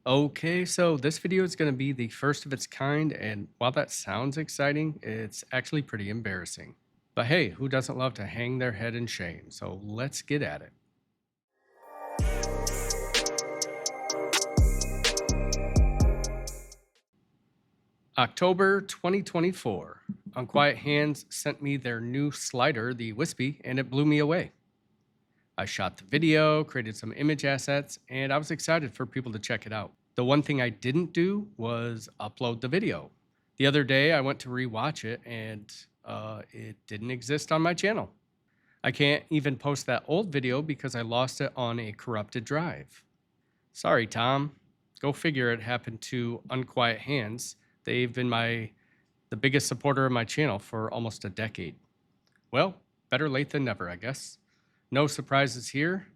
Okay, so this video is going to be the first of its kind, and while that sounds exciting, it's actually pretty embarrassing. But hey, who doesn't love to hang their head in shame? So let's get at it. October 2024. Unquiet Hands sent me their new slider, the Wispy, and it blew me away. I shot the video, created some image assets, and I was excited for people to check it out. The one thing I didn't do was upload the video. The other day, I went to rewatch it and it didn't exist on my channel. I can't even post that old video because I lost it on a corrupted drive. Sorry, Tom. Go figure it happened to Unquiet Hands. They've been the biggest supporter of my channel for almost a decade. Well, better late than never, I guess. No surprises here.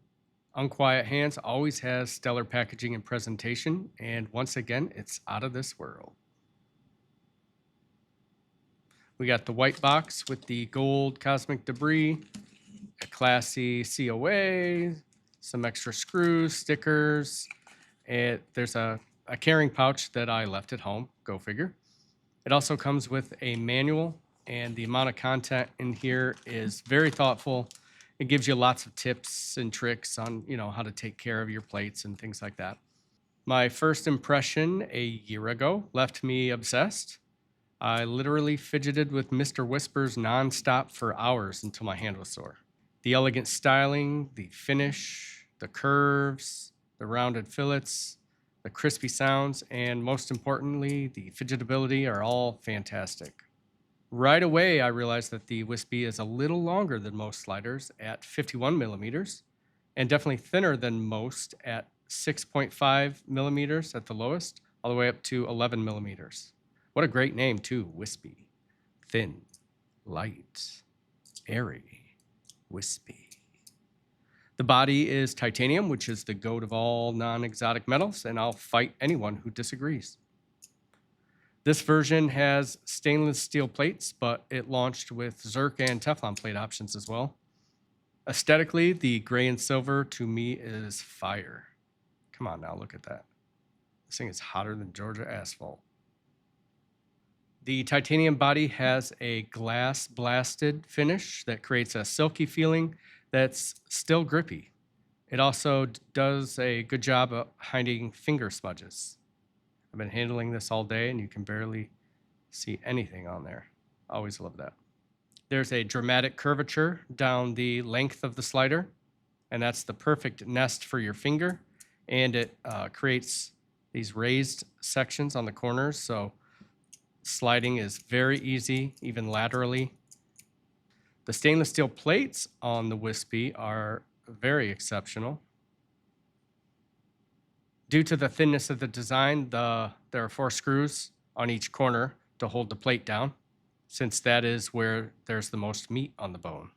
Unquiet Hands always has stellar packaging and presentation, and once again, it's out of this world. We got the white box with the gold cosmic debris, a classy COA, some extra screws, stickers, and there's a carrying pouch that I left at home, go figure. It also comes with a manual, and the amount of content in here is very thoughtful. It gives you lots of tips and tricks on, how to take care of your plates and things like that. My first impression a year ago left me obsessed. I literally fidgeted with Mr. Whispers nonstop for hours until my hand was sore. The elegant styling, the finish, the curves, the rounded fillets, the crispy sounds, and most importantly, the fidgetability are all fantastic. Right away, I realized that the Wispy is a little longer than most sliders at 51 millimeters, and definitely thinner than most at 6.5 millimeters at the lowest, all the way up to 11 millimeters. What a great name, too, Wispy. Thin, light, airy, wispy. The body is titanium, which is the goat of all non-exotic metals, and I'll fight anyone who disagrees. This version has stainless steel plates, but it launched with Zerk and Teflon plate options as well. Aesthetically, the gray and silver to me is fire. Come on now, look at that. This thing is hotter than Georgia asphalt. The titanium body has a glass blasted finish that creates a silky feeling that's still grippy. It also does a good job of hiding finger smudges. I've been handling this all day and you can barely see anything on there. Always love that. There's a dramatic curvature down the length of the slider, and that's the perfect nest for your finger. And it creates these raised sections on the corners, so sliding is very easy, even laterally. The stainless steel plates on the Wispy are very exceptional. Due to the thinness of the design, there are 4 screws on each corner to hold the plate down, since that is where there's the most meat on the bone.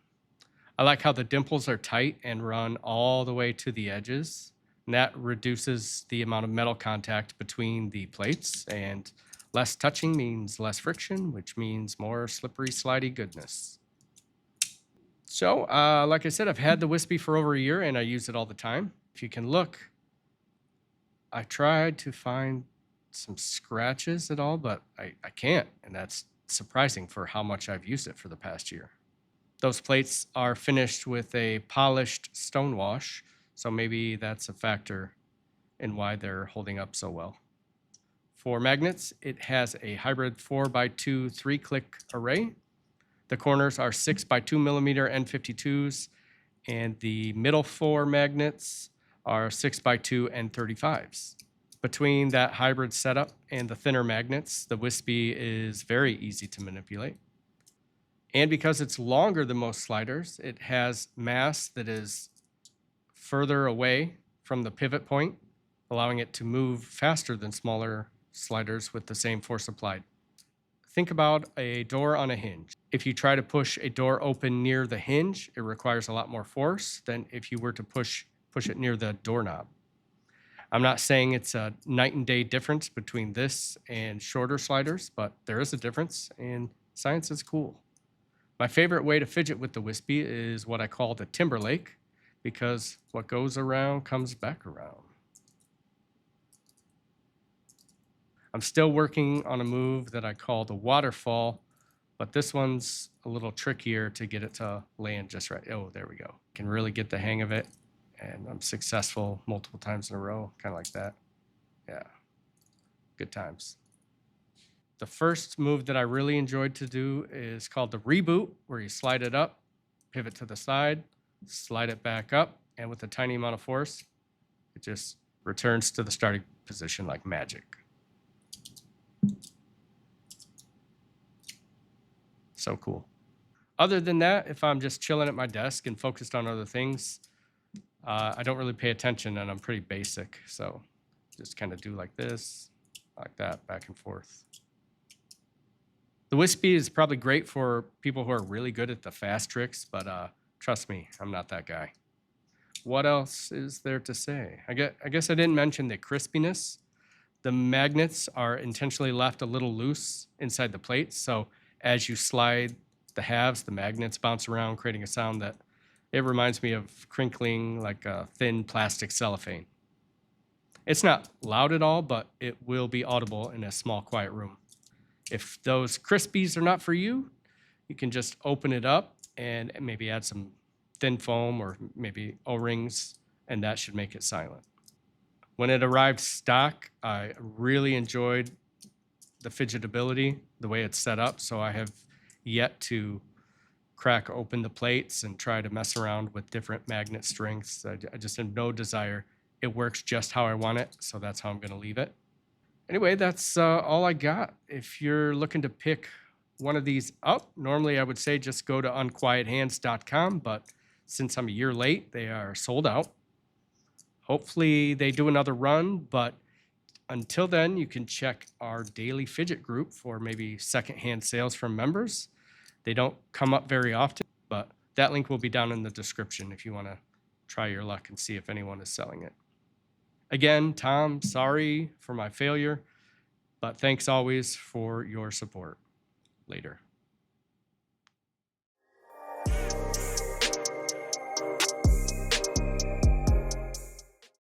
I like how the dimples are tight and run all the way to the edges, and that reduces the amount of metal contact between the plates, and less touching means less friction, which means more slippery, slidey goodness. So, like I said, I've had the Wispy for over a year, and I use it all the time. If you can look, I tried to find some scratches at all, but I can't, and that's surprising for how much I've used it for the past year. Those plates are finished with a polished stone wash, so maybe that's a factor in why they're holding up so well. For magnets, it has a hybrid 4x2 3-click array. The corners are 6x2 millimeter N52s, and the middle 4 magnets are 6x2 N35s. Between that hybrid setup and the thinner magnets, the Wispy is very easy to manipulate. And because it's longer than most sliders, it has mass that is further away from the pivot point, allowing it to move faster than smaller sliders with the same force applied. Think about a door on a hinge. If you try to push a door open near the hinge, it requires a lot more force than if you were to push it near the doorknob. I'm not saying it's a night and day difference between this and shorter sliders, but there is a difference, and science is cool. My favorite way to fidget with the Wispy is what I call the Timberlake, because what goes around comes back around. I'm still working on a move that I call the waterfall, but this one's a little trickier to get it to land just right. Oh, there we go. Can really get the hang of it, and I'm successful multiple times in a row, kind of like that. Yeah, good times. The first move that I really enjoyed to do is called the reboot, where you slide it up, pivot to the side, slide it back up, and with a tiny amount of force, it just returns to the starting position like magic. So cool. Other than that, if I'm just chilling at my desk and focused on other things, I don't really pay attention, and I'm pretty basic. So just kind of do like this, like that, back and forth. The Wispy is probably great for people who are really good at the fast tricks, but trust me, I'm not that guy. What else is there to say? I guess I didn't mention the crispiness. The magnets are intentionally left a little loose inside the plates, so as you slide the halves, the magnets bounce around, creating a sound that it reminds me of crinkling like a thin plastic cellophane. It's not loud at all, but it will be audible in a small, quiet room. If those crispies are not for you, you can just open it up and maybe add some thin foam or maybe O-rings, and that should make it silent. When it arrived stock, I really enjoyed the fidgetability, the way it's set up, so I have yet to crack open the plates and try to mess around with different magnet strengths. I just have no desire. It works just how I want it, so that's how I'm going to leave it. Anyway, that's all I got. If you're looking to pick one of these up, normally I would say just go to unquiethands.com, but since I'm a year late, they are sold out. Hopefully they do another run, but until then, you can check our daily fidget group for maybe secondhand sales from members. They don't come up very often, but that link will be down in the description if you want to try your luck and see if anyone is selling it. Again, Tom, sorry for my failure, but thanks always for your support. Later.